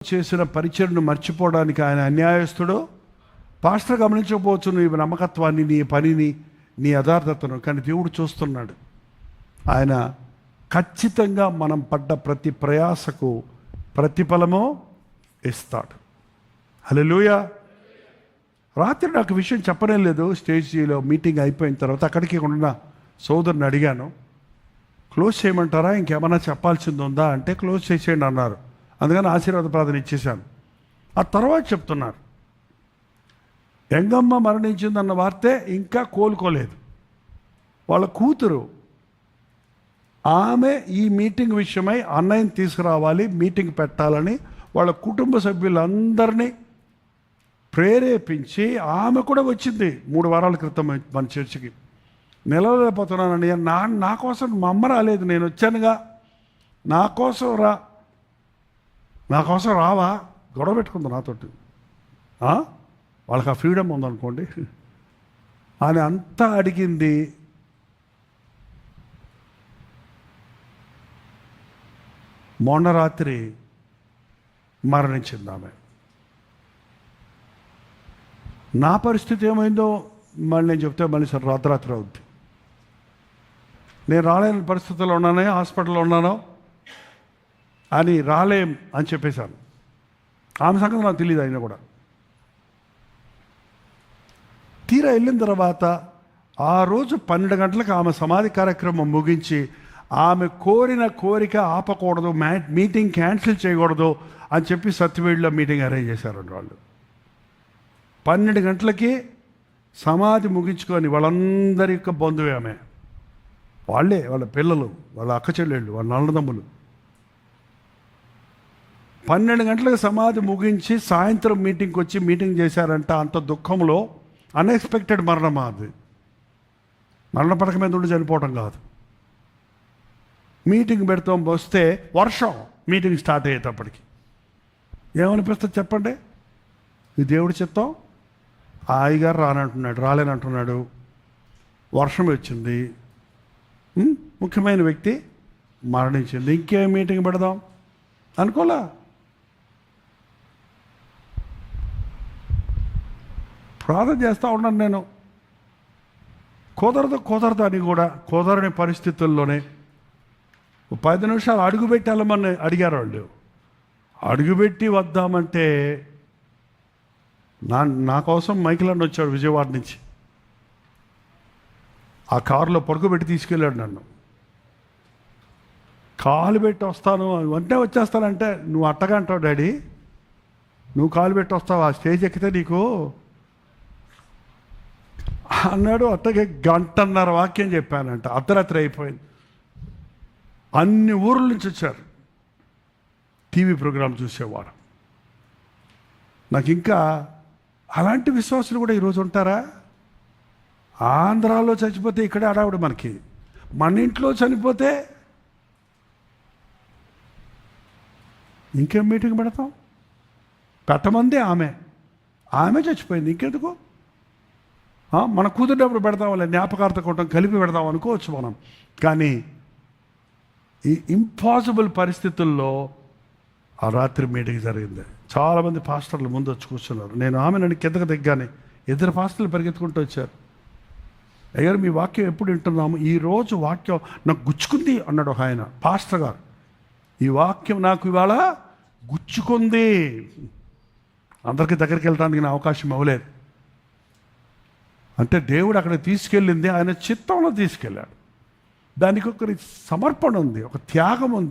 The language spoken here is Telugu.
చేసిన పరిచయను మర్చిపోవడానికి ఆయన అన్యాయస్తుడు. పాస్టర్ గమనించకపోవచ్చు నీ నమ్మకత్వాన్ని, నీ పనిని, నీ యథార్థతను, కానీ దేవుడు చూస్తున్నాడు. ఆయన ఖచ్చితంగా మనం పడ్డ ప్రతి ప్రయాసకు ప్రతిఫలము ఇస్తాడు. హల్లెలూయా. రాత్రి నాకు విషయం చెప్పనే లేదు. స్టేజీలో మీటింగ్ అయిపోయిన తర్వాత అక్కడికి ఉన్న సోదరుని అడిగాను, క్లోజ్ చేయమంటారా, ఇంకేమన్నా చెప్పాల్సింది ఉందా అంటే క్లోజ్ చేసేయండి అన్నారు. అందుకని ఆశీర్వాద ప్రార్థన ఇచ్చేశాను. ఆ తర్వాత చెప్తున్నారు, ఎంగమ్మ మరణించిందన్న వార్తే ఇంకా కోలుకోలేదు. వాళ్ళ కూతురు ఆమె ఈ మీటింగ్ విషయమై అన్నయ్యని తీసుకురావాలి, మీటింగ్ పెట్టాలని వాళ్ళ కుటుంబ సభ్యులందరినీ ప్రేరేపించి ఆమె కూడా వచ్చింది 3 వారాల క్రితం మన చర్చికి. నిలవలేకపోతున్నానని, నా కోసం మా అమ్మ రాలేదు, నేను వచ్చానుగా, నా కోసం రావా, గొడవ పెట్టుకుంది నాతోటి. వాళ్ళకి ఆ ఫ్రీడమ్ ఉందనుకోండి అని అంతా అడిగింది. మొన్న రాత్రి మరణించింది ఆమె. నా పరిస్థితి ఏమైందో మళ్ళీ నేను చెప్తే మళ్ళీ సార్ రాత్రి అవుద్ది. నేను రాలేని పరిస్థితుల్లో ఉన్నానే, హాస్పిటల్లో ఉన్నాను అని రాలేం అని చెప్పేశాను. ఆమె సంగతి నాకు తెలియదు. అయినా కూడా తీరా వెళ్ళిన తర్వాత ఆ రోజు 12 గంటలకు ఆమె సమాధి కార్యక్రమం ముగించి, ఆమె కోరిన కోరిక ఆపకూడదు, మీటింగ్ క్యాన్సిల్ చేయకూడదు అని చెప్పి సత్యవేడిలో మీటింగ్ అరేంజ్ చేశారండి వాళ్ళు. 12 గంటలకి సమాధి ముగించుకొని, వాళ్ళందరి యొక్క బంధువే ఆమె, వాళ్ళే, వాళ్ళ పిల్లలు, వాళ్ళ అక్క చెల్లెళ్ళు, వాళ్ళ అన్నదమ్ములు. 12 గంటలకు సమాధి ముగించి సాయంత్రం మీటింగ్కి వచ్చి మీటింగ్ చేశారంట. అంత దుఃఖంలో అన్ఎక్స్పెక్టెడ్ మరణం. అది మరణ పడక మీద ఉండి చనిపోవటం కాదు. మీటింగ్ పెడతాం వస్తే వర్షం, మీటింగ్ స్టార్ట్ అయ్యేటప్పటికి ఏమనిపిస్తుంది చెప్పండి? ఇది దేవుడి చిత్తం. ఆ అయ్యగారు రాలేనంటున్నాడు, వర్షం వచ్చింది, ముఖ్యమైన వ్యక్తి మరణించింది, ఇంకేం మీటింగ్ పెడదాం అనుకోలే. ప్రార్థన చేస్తూ ఉన్నాను నేను. కుదరదు అని కూడా కుదరని పరిస్థితుల్లోనే 10 నిమిషాలు అడుగుపెట్టి వెళ్ళమని అడిగారు వాళ్ళు. అడుగుపెట్టి వద్దామంటే నా కోసం మైకిల్ వచ్చాడు విజయవాడ నుంచి. ఆ కారులో పడుకోబెట్టి తీసుకెళ్ళాడు నన్ను. కాలు పెట్టి వస్తాను అంటే వచ్చేస్తానంటే, నువ్వు అట్టగా అంటావు డాడీ, నువ్వు కాలు పెట్టి వస్తావు, ఆ స్టేజ్ ఎక్కితే నీకు అన్నాడు. అట్టగే 1.5 గంట వాక్యం చెప్పానంట. అర్ధరాత్రి అయిపోయింది. అన్ని ఊర్ల నుంచి వచ్చారు టీవీ ప్రోగ్రాం చూసేవాడు. నాకు ఇంకా అలాంటి విశ్వాసులు కూడా ఈరోజు ఉంటారా? ఆంధ్రాలో చచ్చిపోతే ఇక్కడే అడావుడు మనకి, మన ఇంట్లో చనిపోతే ఇంకేం మీటింగ్ పెడతాం? పెట్టమంది ఆమె చచ్చిపోయింది, ఇంకెందుకు? మన కుదిరినప్పుడు పెడతాం, వాళ్ళ జ్ఞాపకార్థ కూటం కలిపి పెడతాం అనుకోవచ్చు మనం. కానీ ఈ ఇంపాసిబుల్ పరిస్థితుల్లో ఆ రాత్రి మీటింగ్ జరిగింది. చాలామంది పాస్టర్లు ముందు వచ్చి కూర్చున్నారు. నేను నన్ను కిందకు దిగ్గానే 2 పాస్టర్లు పరిగెత్తుకుంటూ వచ్చారు. అయ్యారు, మీ వాక్యం ఎప్పుడు వింటున్నాము, ఈరోజు వాక్యం నాకు గుచ్చుకుంది అన్నాడు ఒక ఆయన, పాస్టర్ గారు. ఈ వాక్యం నాకు ఇవాళ గుచ్చుకుంది. అందరికీ దగ్గరికి వెళ్ళడానికి నా అవకాశం అవ్వలేదు. అంటే దేవుడు అక్కడ తీసుకెళ్ళింది ఆయన చిత్తంలో తీసుకెళ్ళాడు. దానికి ఒక సమర్పణ ఉంది, ఒక త్యాగం ఉంది.